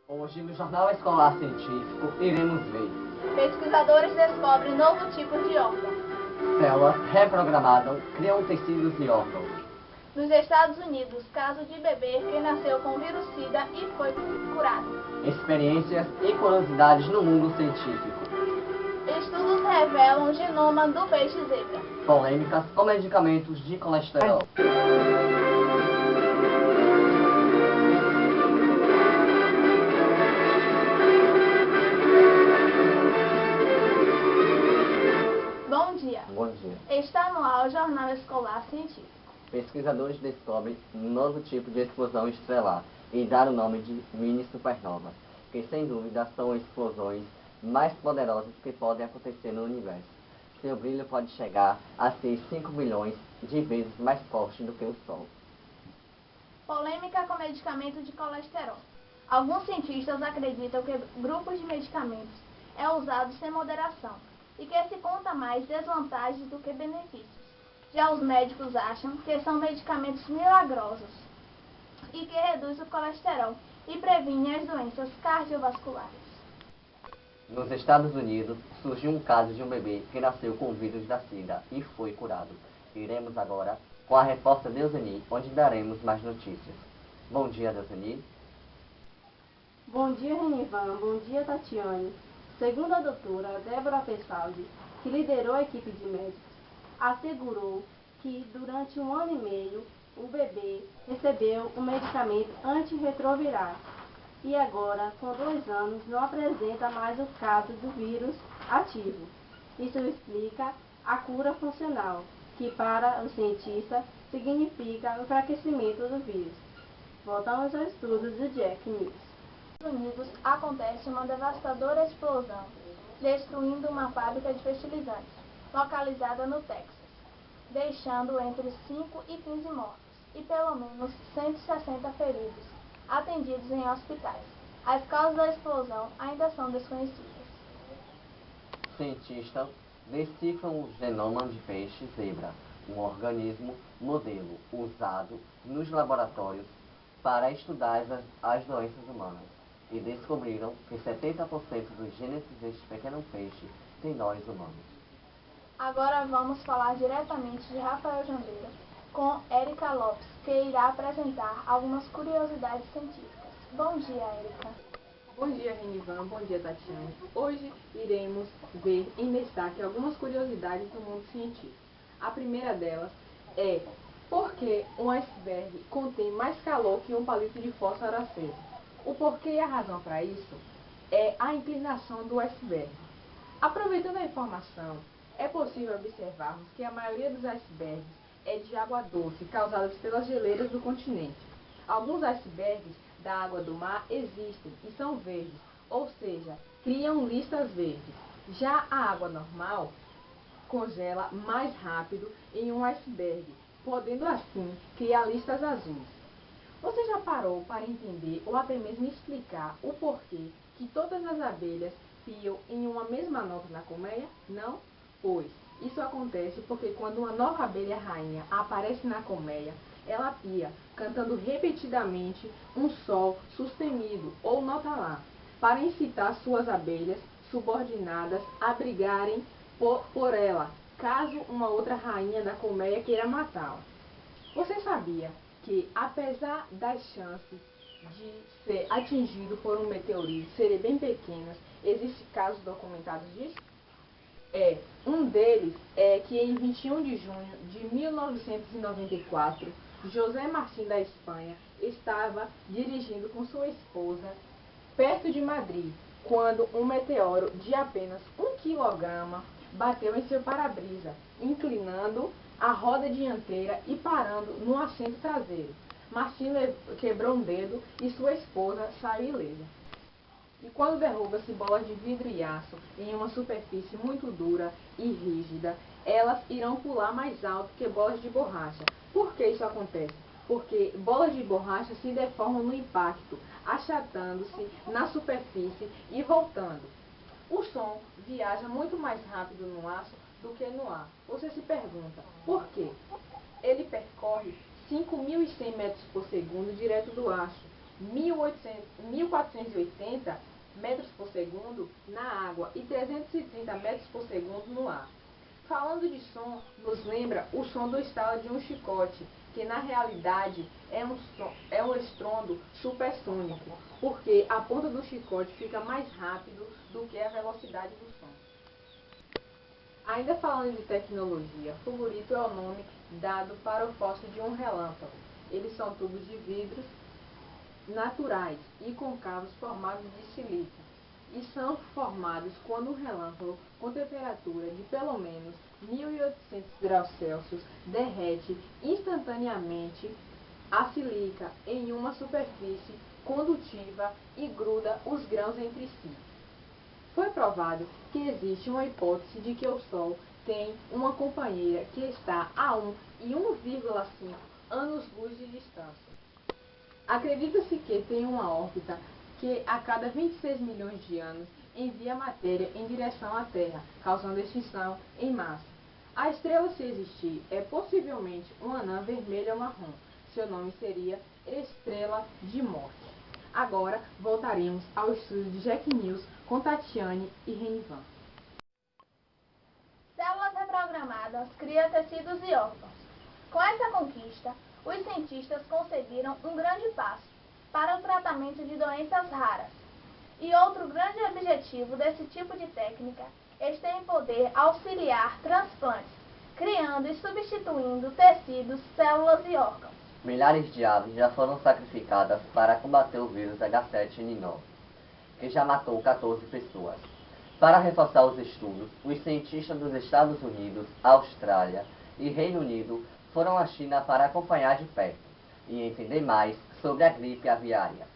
Hoje, no Jornal Escolar Científico, iremos ver Pesquisadores descobrem novo tipo de órgão. células reprogramadas criam tecidos e órgãos. Nos Estados Unidos, caso de bebê que nasceu com vírus SIDA e foi curado. Experiências e curiosidades no mundo científico. Estudos revelam o genoma do peixe zebra. Polêmicas com medicamentos de colesterol. Bom dia. Bom dia. Está no ar o Jornal Escolar Científico. Pesquisadores descobrem um novo tipo de explosão estelar e dar o nome de mini supernovas, que sem dúvida são explosões mais poderosas que podem acontecer no universo. Seu brilho pode chegar a ser 5 bilhões de vezes mais forte do que o Sol. Polêmica com medicamento de colesterol. Alguns cientistas acreditam que grupos de medicamentos é usado sem moderação e que se conta mais desvantagens do que benefícios. Já os médicos acham que são medicamentos milagrosos e que reduzem o colesterol e previnem as doenças cardiovasculares. Nos Estados Unidos, surgiu um caso de um bebê que nasceu com o vírus da SIDA e foi curado. Iremos agora com a repórter Deuseni, onde daremos mais notícias. Bom dia, Deuseni. Bom dia, Renivan. Bom dia, Tatiane. Segundo a doutora Débora Pessaldi, que liderou a equipe de médicos, assegurou que durante 1 ano e meio o bebê recebeu um medicamento antirretroviral e agora, com 2 anos, não apresenta mais o caso do vírus ativo. Isso explica a cura funcional, que para o cientista significa o enfraquecimento do vírus. Voltamos ao estudo de Jack Mills. Nos Estados Unidos acontece uma devastadora explosão, destruindo uma fábrica de fertilizantes, localizada no Texas, deixando entre 5 e 15 mortos e pelo menos 160 feridos, atendidos em hospitais. As causas da explosão ainda são desconhecidas. Cientistas decifram o genoma de peixe zebra, um organismo modelo usado nos laboratórios para estudar as doenças humanas, e descobriram que 70% dos genes deste pequeno peixe tem nós humanos. Agora vamos falar diretamente de Rafael Jandeira com Érica Lopes, que irá apresentar algumas curiosidades científicas. Bom dia, Érica. Bom dia, Renivan. Bom dia, Tatiane. Hoje iremos ver em destaque algumas curiosidades do mundo científico. A primeira delas é por que um iceberg contém mais calor que um palito de fósforo aceso. O porquê e a razão para isso é a inclinação do iceberg. Aproveitando a informação, é possível observarmos que a maioria dos icebergs é de água doce, causadas pelas geleiras do continente. Alguns icebergs da água do mar existem e são verdes, ou seja, criam listas verdes. Já a água normal congela mais rápido em um iceberg, podendo assim criar listas azuis. Você já parou para entender ou até mesmo explicar o porquê que todas as abelhas piam em uma mesma nota na colmeia? Não? Pois, isso acontece porque quando uma nova abelha rainha aparece na colmeia, ela pia, cantando repetidamente um sol sustenido ou nota lá, para incitar suas abelhas subordinadas a brigarem por ela, caso uma outra rainha da colmeia queira matá-la. Você sabia que, apesar das chances de ser atingido por um meteorito serem bem pequenas, existem casos documentados disso? Um deles é que em 21 de junho de 1994, José Martín da Espanha estava dirigindo com sua esposa perto de Madrid, quando um meteoro de apenas 1 quilograma bateu em seu para-brisa, inclinando a roda dianteira e parando no assento traseiro. Martín quebrou um dedo e sua esposa saiu ilesa. E quando derruba-se bolas de vidro e aço em uma superfície muito dura e rígida, elas irão pular mais alto que bolas de borracha. Por que isso acontece? Porque bolas de borracha se deformam no impacto, achatando-se na superfície e voltando. O som viaja muito mais rápido no aço do que no ar. Você se pergunta, por quê? Ele percorre 5.100 metros por segundo direto do aço, 1480 metros por segundo na água e 330 metros por segundo no ar. Falando de som, nos lembra o som do estalo de um chicote, que na realidade é um estrondo supersônico, porque a ponta do chicote fica mais rápido do que a velocidade do som. Ainda falando de tecnologia, fulgurito é o nome dado para o fóssil de um relâmpago. Eles são tubos de vidros naturais e concavos formados de sílica, e são formados quando um relâmpago com temperatura de pelo menos 1800 graus Celsius derrete instantaneamente a sílica em uma superfície condutiva e gruda os grãos entre si. Foi provado que existe uma hipótese de que o Sol tem uma companheira que está a 1 e 1,5 anos-luz de distância. Acredita-se que tem uma órbita que a cada 26 milhões de anos envia matéria em direção à Terra, causando extinção em massa. A estrela, se existir, é possivelmente uma anã vermelha ou marrom. Seu nome seria Estrela de Morte. Agora voltaremos ao estudo de Jack News com Tatiane e Renivan. Células reprogramadas criam tecidos e órgãos. Com essa conquista, os cientistas conseguiram um grande passo para o tratamento de doenças raras. E outro grande objetivo desse tipo de técnica está em poder auxiliar transplantes, criando e substituindo tecidos, células e órgãos. Milhares de aves já foram sacrificadas para combater o vírus H7N9, que já matou 14 pessoas. Para reforçar os estudos, os cientistas dos Estados Unidos, Austrália e Reino Unido foram à China para acompanhar de perto e entender mais sobre a gripe aviária.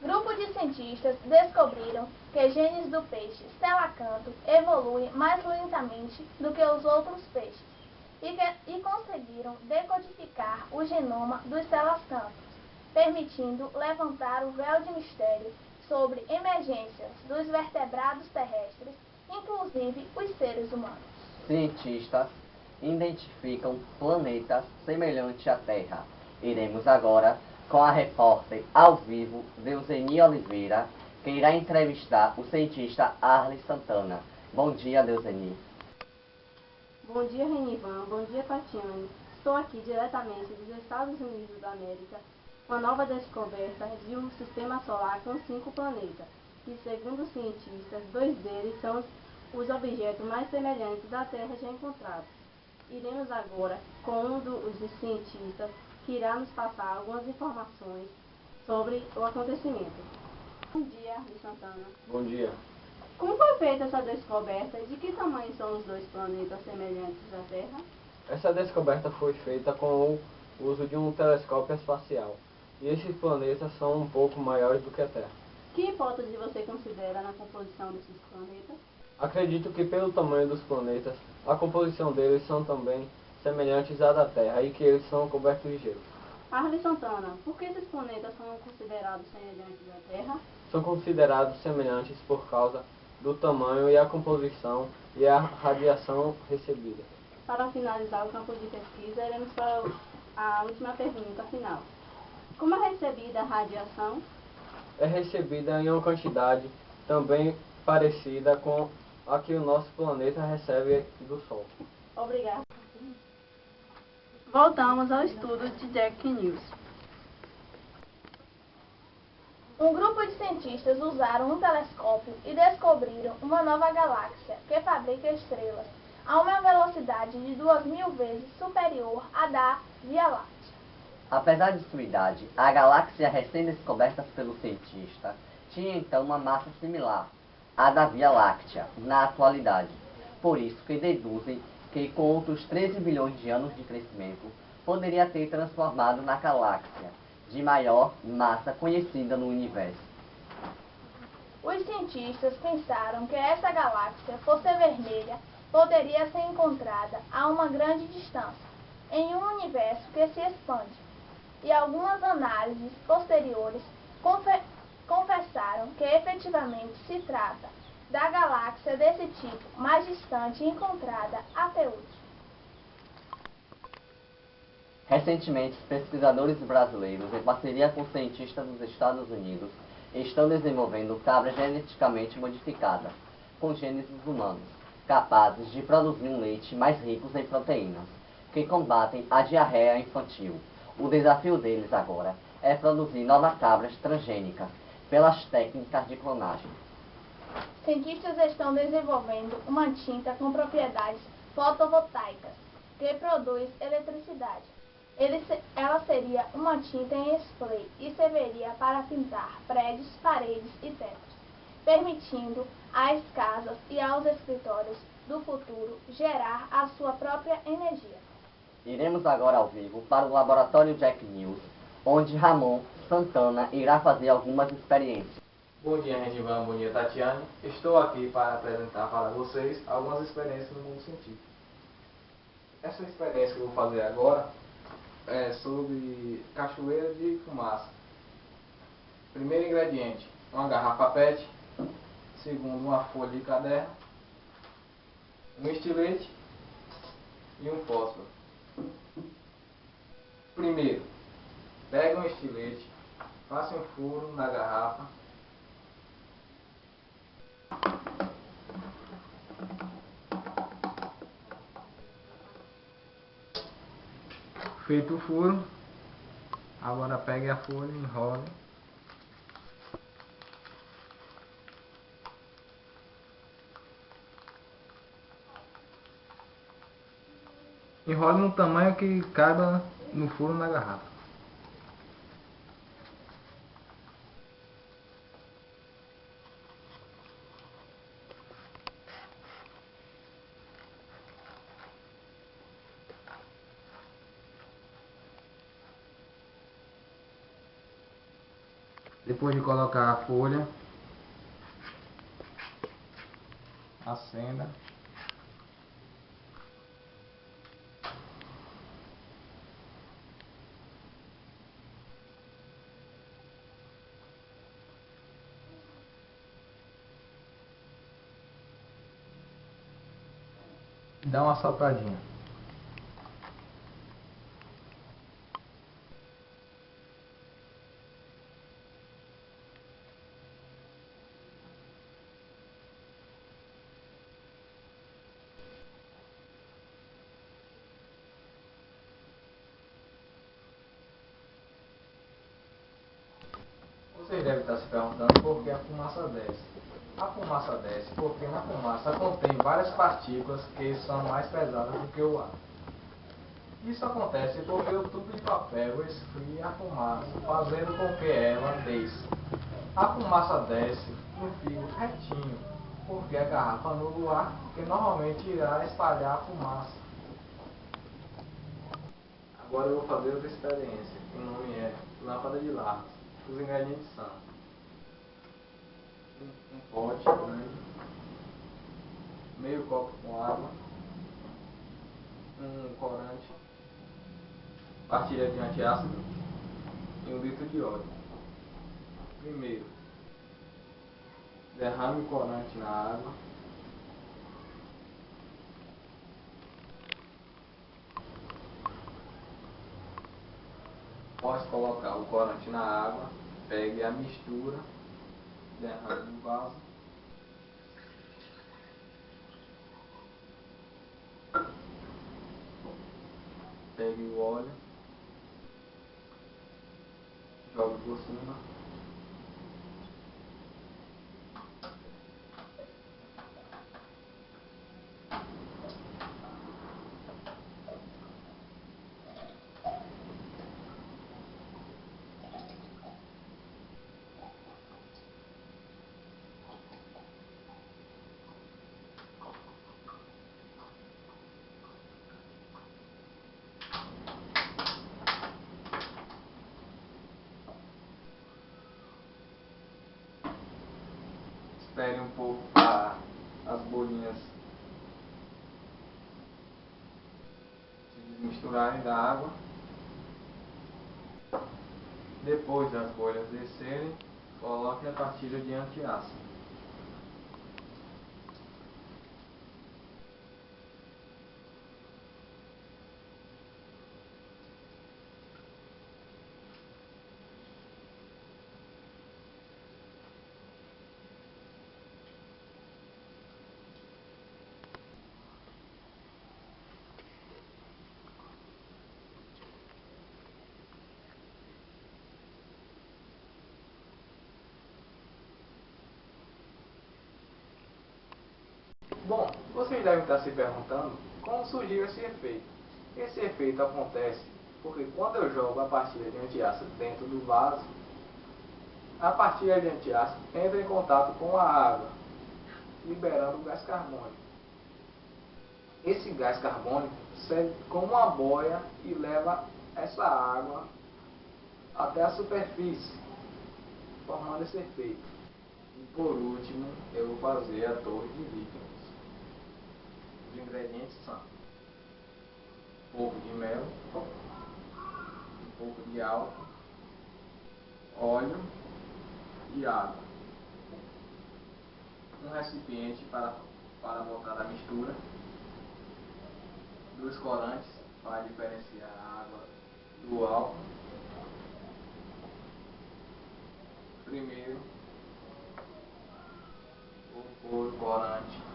Grupo de cientistas descobriram que genes do peixe selacanto evoluem mais lentamente do que os outros peixes e conseguiram decodificar o genoma dos selacantos, permitindo levantar o véu de mistério sobre emergências dos vertebrados terrestres, inclusive os seres humanos. Cientistas identificam planetas semelhantes à Terra. Iremos agora com a repórter ao vivo, Deuseni Oliveira, que irá entrevistar o cientista Arlen Santana. Bom dia, Deuseni. Bom dia, Renivan. Bom dia, Tatiane. Estou aqui diretamente dos Estados Unidos da América com a nova descoberta de um sistema solar com 5 planetas, e segundo os cientistas, 2 deles são os objetos mais semelhantes à Terra já encontrados. Iremos agora com um dos cientistas que irá nos passar algumas informações sobre o acontecimento. Bom dia, Arlen Santana. Bom dia. Como foi feita essa descoberta e de que tamanho são os 2 planetas semelhantes à Terra? Essa descoberta foi feita com o uso de um telescópio espacial. E esses planetas são um pouco maiores do que a Terra. Que hipótese você considera na composição desses planetas? Acredito que pelo tamanho dos planetas, a composição deles são também semelhantes à da Terra e que eles são cobertos de gelo. Arlen Santana, por que esses planetas são considerados semelhantes à Terra? São considerados semelhantes por causa do tamanho e a composição e a radiação recebida. Para finalizar o campo de pesquisa, iremos para a última pergunta final. Como é recebida a radiação? É recebida em uma quantidade também parecida com a que o nosso planeta recebe do Sol. Obrigada. Voltamos ao estudo de Jack News. Um grupo de cientistas usaram um telescópio e descobriram uma nova galáxia que fabrica estrelas a uma velocidade de 2.000 vezes superior à da Via Láctea. Apesar de sua idade, a galáxia recém-descoberta pelo cientista tinha então uma massa similar à da Via Láctea na atualidade. Por isso que deduzem que com outros 13 bilhões de anos de crescimento, poderia ter transformado na galáxia de maior massa conhecida no universo. Os cientistas pensaram que essa galáxia, por ser vermelha, poderia ser encontrada a uma grande distância, em um universo que se expande. E algumas análises posteriores confessaram que efetivamente se trata da galáxia desse tipo mais distante encontrada até hoje. Recentemente, os pesquisadores brasileiros, em parceria com cientistas dos Estados Unidos, estão desenvolvendo cabras geneticamente modificadas, com genes humanos, capazes de produzir um leite mais rico em proteínas, que combatem a diarreia infantil. O desafio deles agora é produzir novas cabras transgênicas pelas técnicas de clonagem. Cientistas estão desenvolvendo uma tinta com propriedades fotovoltaicas que produz eletricidade. Ela seria uma tinta em spray e serviria para pintar prédios, paredes e tetos, permitindo às casas e aos escritórios do futuro gerar a sua própria energia. Iremos agora ao vivo para o Laboratório Jack News, onde Ramon Santana irá fazer algumas experiências. Bom dia, Renivan, bom dia, Tatiane. Estou aqui para apresentar para vocês algumas experiências no mundo científico. Essa experiência que eu vou fazer agora é sobre cachoeira de fumaça. Primeiro ingrediente, uma garrafa PET. Segundo, uma folha de caderno, um estilete e um fósforo. Primeiro, pega um estilete, faça um furo na garrafa. Feito o furo, agora pegue a folha e enrole. Enrole no tamanho que caiba no furo na garrafa. Depois de colocar a folha, acenda. Dá uma sopradinha. Vocês devem estar se perguntando por que a fumaça desce. A fumaça desce porque na fumaça contém várias partículas que são mais pesadas do que o ar. Isso acontece porque o tubo de papel esfria a fumaça, fazendo com que ela desça. A fumaça desce no fio retinho, porque a garrafa anula o ar, que normalmente irá espalhar a fumaça. Agora eu vou fazer outra experiência, que o nome é lâmpada de Larmos. Os ingredientes são um pote grande, meio copo com água, um corante, partilha de antiácido e 1 litro de óleo. Primeiro, derrame o corante na água. Após colocar o corante na água, pegue a mistura, derrame no vaso. Pegue o óleo, jogue por cima. Espere um pouco para as bolinhas se desmisturarem da água. Depois das bolhas descerem, coloque a partilha de antiácido. Bom, vocês devem estar se perguntando como surgiu esse efeito. Esse efeito acontece porque quando eu jogo a partilha de antiácido dentro do vaso, a partilha de antiácido entra em contato com a água, liberando o gás carbônico. Esse gás carbônico serve como uma boia e leva essa água até a superfície, formando esse efeito. E por último, eu vou fazer a torre de líquidos. Os ingredientes são um pouco de mel, um pouco de álcool, óleo e água. Um recipiente para botar a mistura, 2 corantes para diferenciar a água do álcool. Primeiro, vou pôr o corante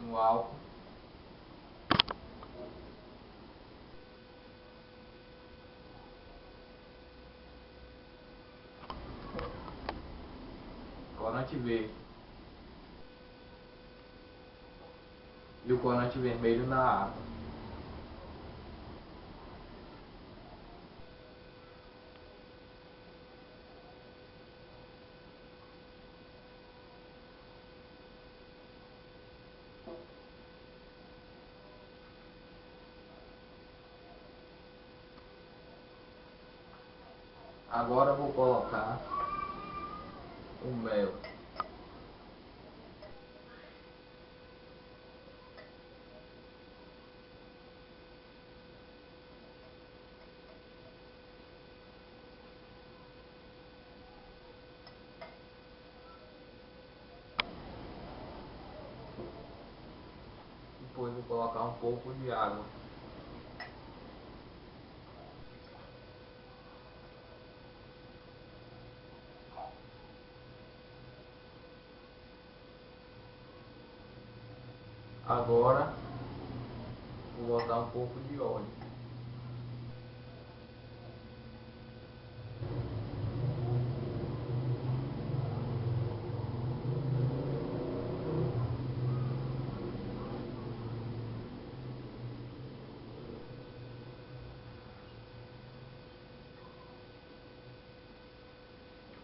no álcool. Corante verde e o corante vermelho na água. Agora eu vou colocar o mel. Depois vou colocar um pouco de água. Agora vou botar um pouco de óleo.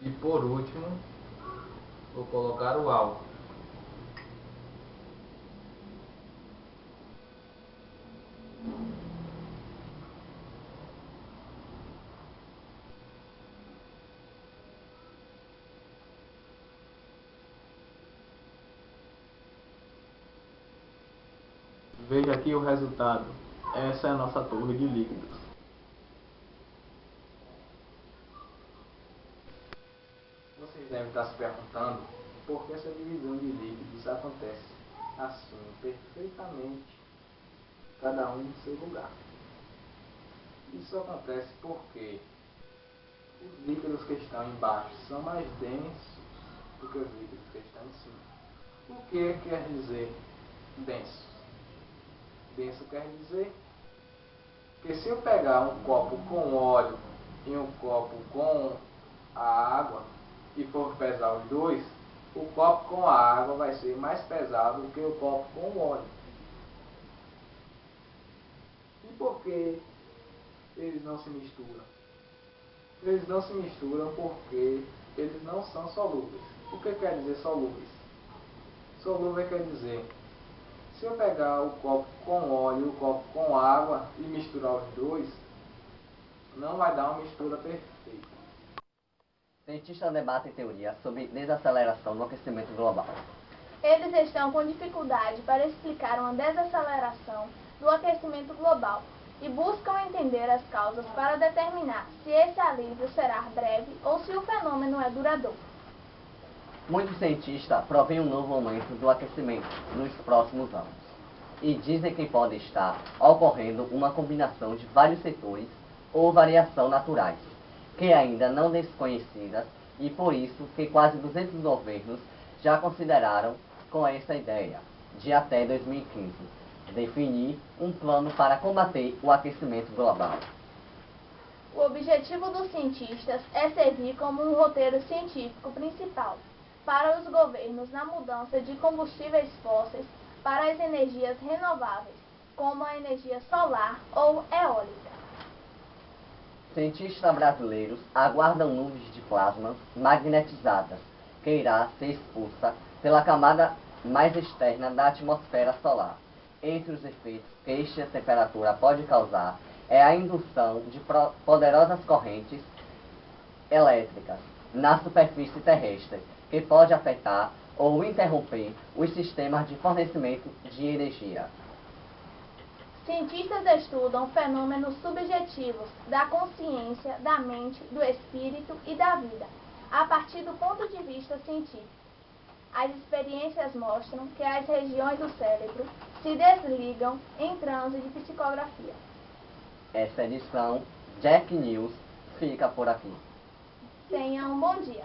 E por último, vou colocar o álcool. Veja aqui o resultado. Essa é a nossa torre de líquidos. Vocês devem estar se perguntando por que essa divisão de líquidos acontece assim, perfeitamente, cada um em seu lugar. Isso acontece porque os líquidos que estão embaixo são mais densos do que os líquidos que estão em cima. O que quer dizer denso? Denso quer dizer que se eu pegar um copo com óleo e um copo com a água e for pesar os dois, o copo com a água vai ser mais pesado do que o copo com o óleo. E por que eles não se misturam? Eles não se misturam porque eles não são solúveis. O que quer dizer solúveis? Solúvel quer dizer, se eu pegar o copo com óleo e o copo com água e misturar os dois, não vai dar uma mistura perfeita. Cientistas debatem teorias sobre desaceleração do aquecimento global. Eles estão com dificuldade para explicar uma desaceleração do aquecimento global e buscam entender as causas para determinar se esse alívio será breve ou se o fenômeno é duradouro. Muitos cientistas prevêem um novo aumento do aquecimento nos próximos anos e dizem que pode estar ocorrendo uma combinação de vários setores ou variação naturais, que ainda não desconhecidas, e por isso que quase 200 governos já consideraram com essa ideia de até 2015 definir um plano para combater o aquecimento global. O objetivo dos cientistas é servir como um roteiro científico principal para os governos na mudança de combustíveis fósseis para as energias renováveis, como a energia solar ou eólica. Cientistas brasileiros aguardam nuvens de plasma magnetizadas, que irá ser expulsa pela camada mais externa da atmosfera solar. Entre os efeitos que esta temperatura pode causar é a indução de poderosas correntes elétricas na superfície terrestre, que pode afetar ou interromper os sistemas de fornecimento de energia. Cientistas estudam fenômenos subjetivos da consciência, da mente, do espírito e da vida, a partir do ponto de vista científico. As experiências mostram que as regiões do cérebro se desligam em transe de psicografia. Essa edição Jack News fica por aqui. Tenha um bom dia.